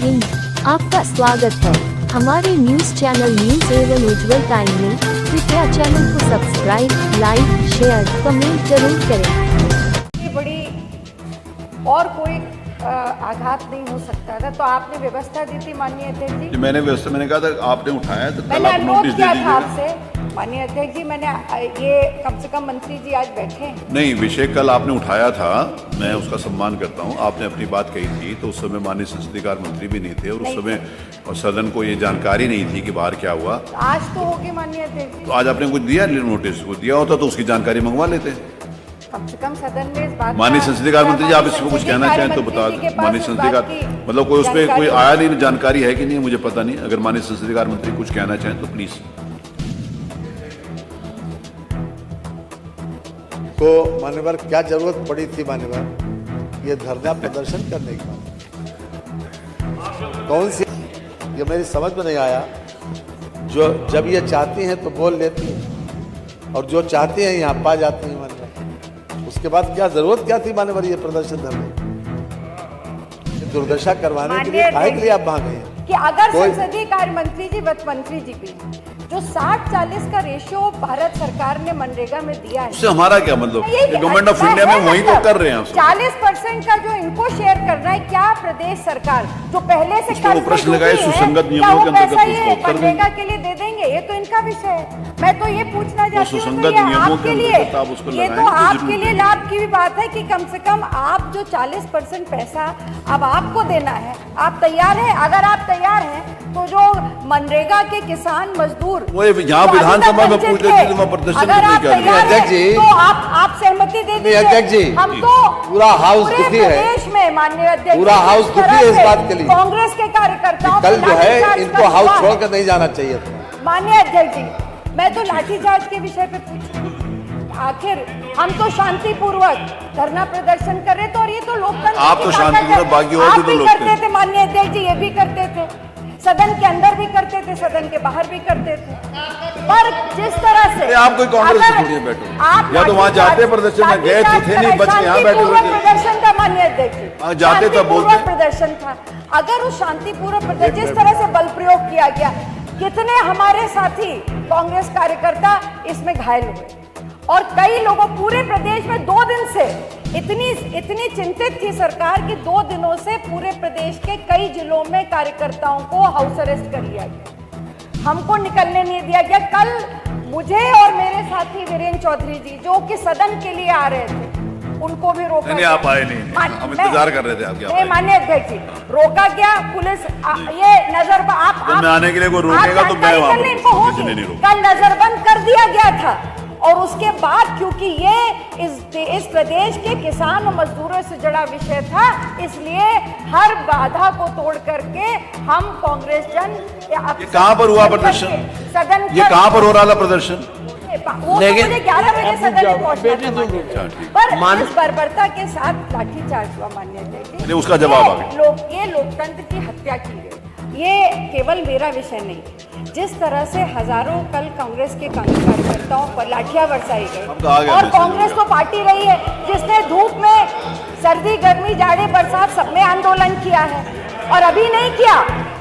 हिंद, आपका स्वागत है हमारे न्यूज चैनल न्यूज एवं उज्जवल टाइम में। कृपया चैनल को सब्सक्राइब, लाइक, शेयर, कमेंट जरूर करें। ये बड़ी और कोई आघात नहीं हो सकता था, तो आपने व्यवस्था दी थी माननीय अध्यक्ष जी। मैंने व्यवस्था मैंने कहा था आपने उठाया तो मैंने अनुरोध किया था आपसे माननीय अध्यक्ष जी। मैंने ये कम से कम मंत्री जी आज बैठे हैं। नहीं, विषय कल आपने उठाया था, मैं उसका सम्मान करता हूं। आपने अपनी बात कही थी तो उस समय माननीय संसदीय कार्य मंत्री भी नहीं थे और उस समय और सदन को ये जानकारी नहीं थी कि बाहर क्या हुआ। आज तो होगी माननीय अध्यक्ष जी। तो आज आपने कुछ दिया नोटिस, को दिया होता तो उसकी जानकारी मंगवा लेते। कम से कम सदन में इस बात माननीय संसदीय कार्य मंत्री जी, आप इसको कुछ कहना चाहें तो बता दें। माननीय संसदीय कार्य मतलब कोई उसमें कोई आया नहीं, जानकारी है कि नहीं मुझे पता नहीं। अगर माननीय संसदीय कार्य मंत्री कुछ कहना चाहें तो प्लीज। को मान्यवर क्या जरूरत पड़ी थी मान्यवर ये धरना प्रदर्शन करने की? कौन सी, ये मेरी समझ में नहीं आया। जो जब ये चाहती हैं तो बोल लेती हैं और जो चाहती हैं यहाँ पा जाती हैं मान्यवर। उसके बाद क्या जरूरत क्या थी मान्यवर ये प्रदर्शन धरने, दुर्दशा करवाने के लिए काहे के लिए आप भागे हैं? कि अगर संसदीय कार्य मंत्री जी, वित्त मंत्री जी भी जो 60-40 का रेशियो भारत सरकार ने मनरेगा में दिया है, उससे हमारा क्या मतलब? गवर्नमेंट ऑफ इंडिया में वही तो कर रहे हैं। 40% का जो इनको शेयर करना है, क्या प्रदेश सरकार जो पहले से प्रश्न लगाए सुसंगत नियमों के अंतर्गत मनरेगा के लिए दे देंगे? ये तो इनका विषय है। मैं तो ये पूछना चाहती हूँ, तो ये आपके लिए लाभ की भी बात है कि कम से कम आप जो 40% पैसा अब आपको देना है, आप तैयार हैं? अगर आप तैयार हैं तो जो मनरेगा के किसान मजदूर वो यहाँ विधानसभा में पूछ लेते थे, प्रदर्शन अगर आप तैयार हैं तो आप सहमति दे दीजिए। अध्यक्ष जी, हम तो पूरा हाउस दुखी है, देश में माननीय अध्यक्ष, पूरा हाउस दुखी है इस बात के लिए। कांग्रेस के कार्यकर्ताओं कल जो है इनको हाउस छोड़कर नहीं जाना चाहिए था। माननीय अध्यक्ष जी, मैं तो लाठीचार्ज के विषय पे पूछ रही हूँ। आखिर हम तो शांतिपूर्वक धरना प्रदर्शन कर रहे थे और ये तो लोकतंत्र, आप तो शांतिपूर्वक, बाकी और भी लोग करते थे माननीय अध्यक्ष जी, ये भी करते थे, सदन के अंदर भी करते थे, सदन के बाहर भी करते थे। पर जिस तरह से आप कोई कांग्रेस से छोड़िए बैठो, या तो वहाँ जाते प्रदर्शन में गए थे नहीं, बच के यहाँ बैठे हुए थे। प्रदर्शन था माननीय अध्यक्ष जी, जाते तो बोलते प्रदर्शन था। अगर उस शांतिपूर्वक प्रदर्शन, जिस तरह से बल प्रयोग किया गया, कितने हमारे साथी कांग्रेस कार्यकर्ता इसमें घायल हुए और कई लोगों, पूरे प्रदेश में 2 दिन से इतनी चिंतित थी सरकार कि 2 दिनों से पूरे प्रदेश के कई जिलों में कार्यकर्ताओं को हाउस अरेस्ट कर लिया गया, हमको निकलने नहीं दिया गया। कल मुझे और मेरे साथी वीरेंद्र चौधरी जी जो कि सदन के लिए आ रहे थे, उनको भी रोका। नहीं, आप आए नहीं, हम इंतजार कर रहे थे आपके। माननीय अध्यक्ष जी, रोका गया पुलिस, ये नजर आप आने के लिए कोई रोकेगा तो मैं वहां कल नजरबंद कर दिया गया था। और उसके बाद क्योंकि ये इस प्रदेश के किसान और मजदूरों से जुड़ा विषय था, इसलिए हर बाधा को तोड़ करके हम कांग्रेस जन कहाँ पर हुआ प्रदर्शन? सदन, ये कहाँ पर हो रहा था प्रदर्शन? लेकिन 11 बजे सदन में पहुंचना, पर इस बर्बरता के साथ लाठीचार्ज हुआ माननीय अध्यक्ष जी। उसका जवाब आ गया। ये लोकतंत्र की हत्या की गई। ये केवल मेरा विषय नहीं, जिस तरह से हजारों कल कांग्रेस के कार्यकर्ताओं पर लाठियां बरसाई गई, और कांग्रेस तो पार्टी रही है जिसने धूप में, सर्दी गर्मी जाड़े बरसात सब में आंदोलन किया है, और अभी नहीं किया।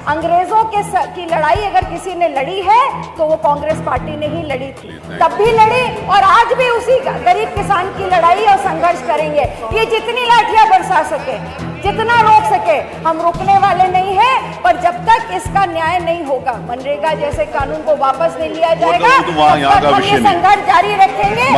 अंग्रेजों की लड़ाई अगर किसी ने लड़ी है तो वो कांग्रेस पार्टी ने ही लड़ी थी, तब भी लड़ी और आज भी उसी गरीब किसान की लड़ाई और संघर्ष करेंगे। ये जितनी लाठियां बरसा सके, जितना रोक सके, हम रुकने वाले नहीं हैं। पर जब तक इसका न्याय नहीं होगा, मनरेगा जैसे कानून को वापस नहीं लिया जाएगा, तब तक हम ये संघर्ष जारी रखेंगे।